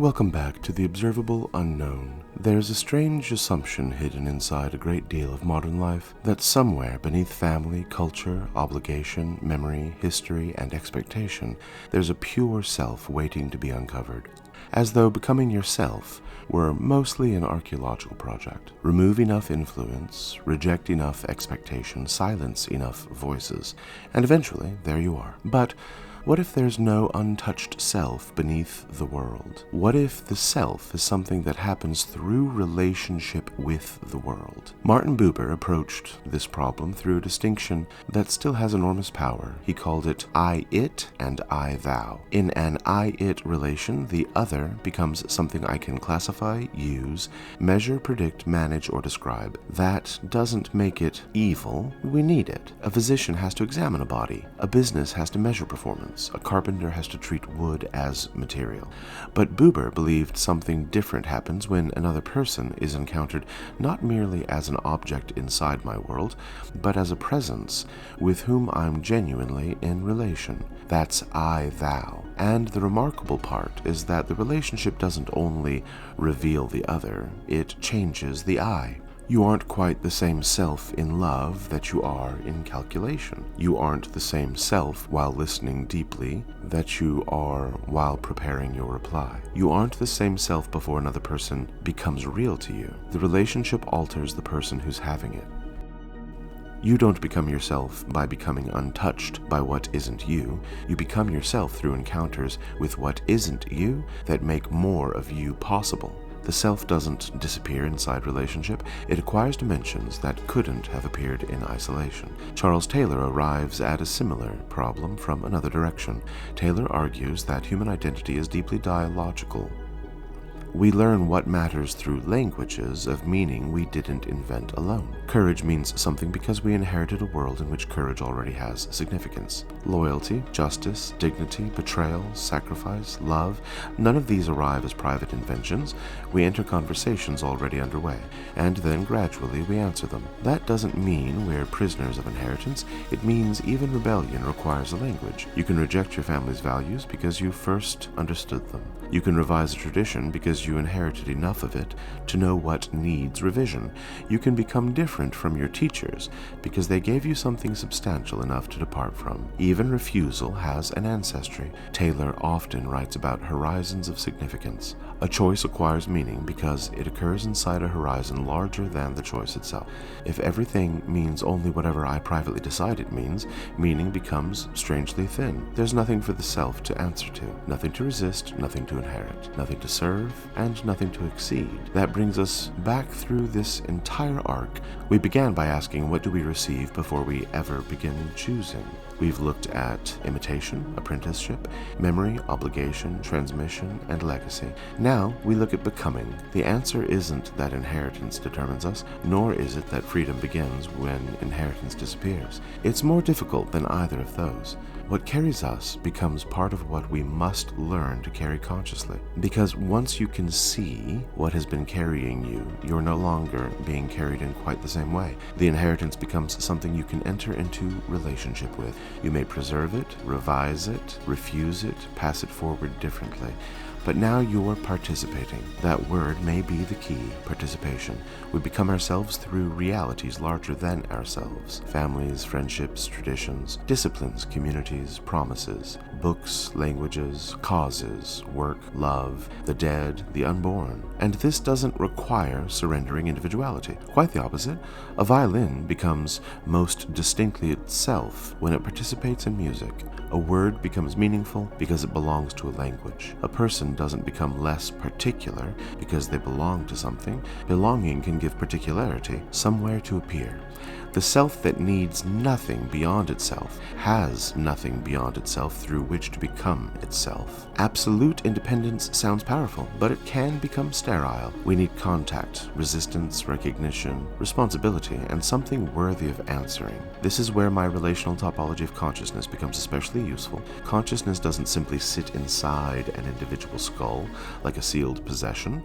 Welcome back to the Observable Unknown. There's a strange assumption hidden inside a great deal of modern life that somewhere beneath family, culture, obligation, memory, history, and expectation, there's a pure self waiting to be uncovered. As though becoming yourself were mostly an archaeological project. Remove enough influence, reject enough expectation, silence enough voices, and eventually there you are. But what if there's no untouched self beneath the world? What if the self is something that happens through relationship with the world? Martin Buber approached this problem through a distinction that still has enormous power. He called it I-it and I-thou. In an I-it relation, the other becomes something I can classify, use, measure, predict, manage, or describe. That doesn't make it evil. We need it. A physician has to examine a body. A business has to measure performance. A carpenter has to treat wood as material. But Buber believed something different happens when another person is encountered not merely as an object inside my world, but as a presence with whom I'm genuinely in relation. That's I-thou. And the remarkable part is that the relationship doesn't only reveal the other, it changes the I. You aren't quite the same self in love that you are in calculation. You aren't the same self while listening deeply that you are while preparing your reply. You aren't the same self before another person becomes real to you. The relationship alters the person who's having it. You don't become yourself by becoming untouched by what isn't you. You become yourself through encounters with what isn't you that make more of you possible. The self doesn't disappear inside relationship, it acquires dimensions that couldn't have appeared in isolation. Charles Taylor arrives at a similar problem from another direction. Taylor argues that human identity is deeply dialogical. We learn what matters through languages of meaning we didn't invent alone. Courage means something because we inherited a world in which courage already has significance. Loyalty, justice, dignity, betrayal, sacrifice, love, none of these arrive as private inventions. We enter conversations already underway, and then gradually we answer them. That doesn't mean we're prisoners of inheritance. It means even rebellion requires a language. You can reject your family's values because you first understood them. You can revise a tradition because you inherited enough of it to know what needs revision. You can become different from your teachers because they gave you something substantial enough to depart from. Even refusal has an ancestry. Taylor often writes about horizons of significance. A choice acquires meaning because it occurs inside a horizon larger than the choice itself. If everything means only whatever I privately decide it means, meaning becomes strangely thin. There's nothing for the self to answer to, nothing to resist, nothing to inherit, nothing to serve, and nothing to exceed. That brings us back through this entire arc. We began by asking, what do we receive before we ever begin choosing? We've looked at imitation, apprenticeship, memory, obligation, transmission, and legacy. Now we look at becoming. The answer isn't that inheritance determines us, nor is it that freedom begins when inheritance disappears. It's more difficult than either of those. What carries us becomes part of what we must learn to carry consciously. Because once you can see what has been carrying you, you're no longer being carried in quite the same way. The inheritance becomes something you can enter into relationship with. You may preserve it, revise it, refuse it, pass it forward differently. But now you're participating. That word may be the key, participation. We become ourselves through realities larger than ourselves. Families, friendships, traditions, disciplines, communities, promises, books, languages, causes, work, love, the dead, the unborn. And this doesn't require surrendering individuality. Quite the opposite. A violin becomes most distinctly itself when it participates in music. A word becomes meaningful because it belongs to a language. A person doesn't become less particular because they belong to something. Belonging can give particularity somewhere to appear. The self that needs nothing beyond itself has nothing beyond itself through which to become itself. Absolute independence sounds powerful, but it can become sterile. We need contact, resistance, recognition, responsibility, and something worthy of answering. This is where my relational topology of consciousness becomes especially useful. Consciousness doesn't simply sit inside an individual skull like a sealed possession.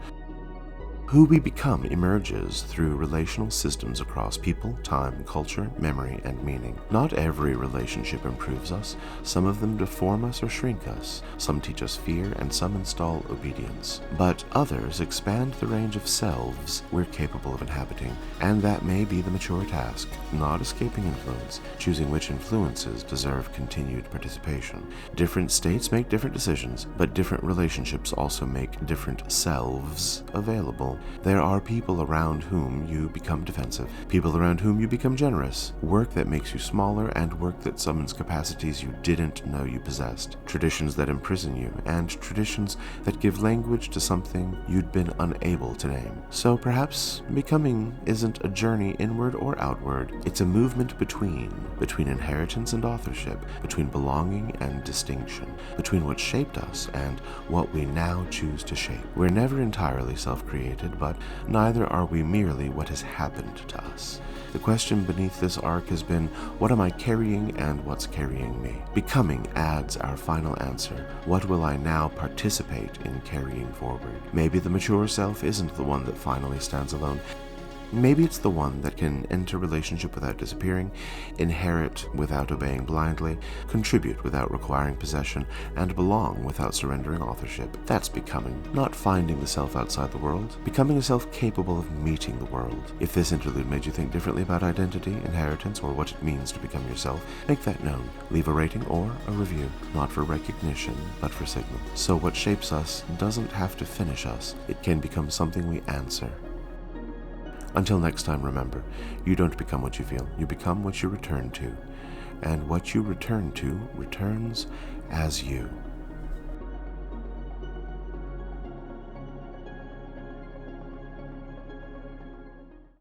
Who we become emerges through relational systems across people, time, culture, memory, and meaning. Not every relationship improves us. Some of them deform us or shrink us. Some teach us fear, and some install obedience. But others expand the range of selves we're capable of inhabiting, and that may be the mature task, not escaping influence, choosing which influences deserve continued participation. Different states make different decisions, but different relationships also make different selves available. There are people around whom you become defensive, people around whom you become generous, work that makes you smaller, and work that summons capacities you didn't know you possessed, traditions that imprison you, and traditions that give language to something you'd been unable to name. So perhaps becoming isn't a journey inward or outward, it's a movement between inheritance and authorship, between belonging and distinction, between what shaped us and what we now choose to shape. We're never entirely self-created, but neither are we merely what has happened to us. The question beneath this arc has been, what am I carrying and what's carrying me? Becoming adds our final answer. What will I now participate in carrying forward? Maybe the mature self isn't the one that finally stands alone. Maybe it's the one that can enter relationship without disappearing, inherit without obeying blindly, contribute without requiring possession, and belong without surrendering authorship. That's becoming, not finding the self outside the world, becoming a self capable of meeting the world. If this interlude made you think differently about identity, inheritance, or what it means to become yourself, make that known. Leave a rating or a review, not for recognition, but for signal. So what shapes us doesn't have to finish us. It can become something we answer. Until next time, remember, you don't become what you feel, you become what you return to. And what you return to returns as you.